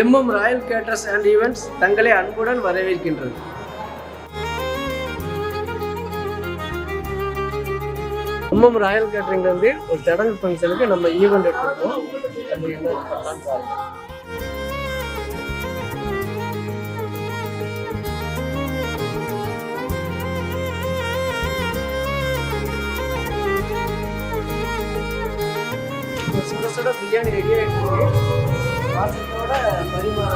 MM Royal கேட்டர்ஸ் and events தங்களை அன்புடன் வரவேற்கின்றது. MM Royal கேட்டரிங்ல இருந்து ஒரு சடங்கு ஃபங்க்ஷனுக்கு நம்ம ஈவெண்ட் எடுத்துருக்கோம். நம்ம என்ன பண்ணலாம்னு பாருங்க. சுட சுட பிரியாணி ரெடி ஆகிட்டு வாசத்தோட பரிமாற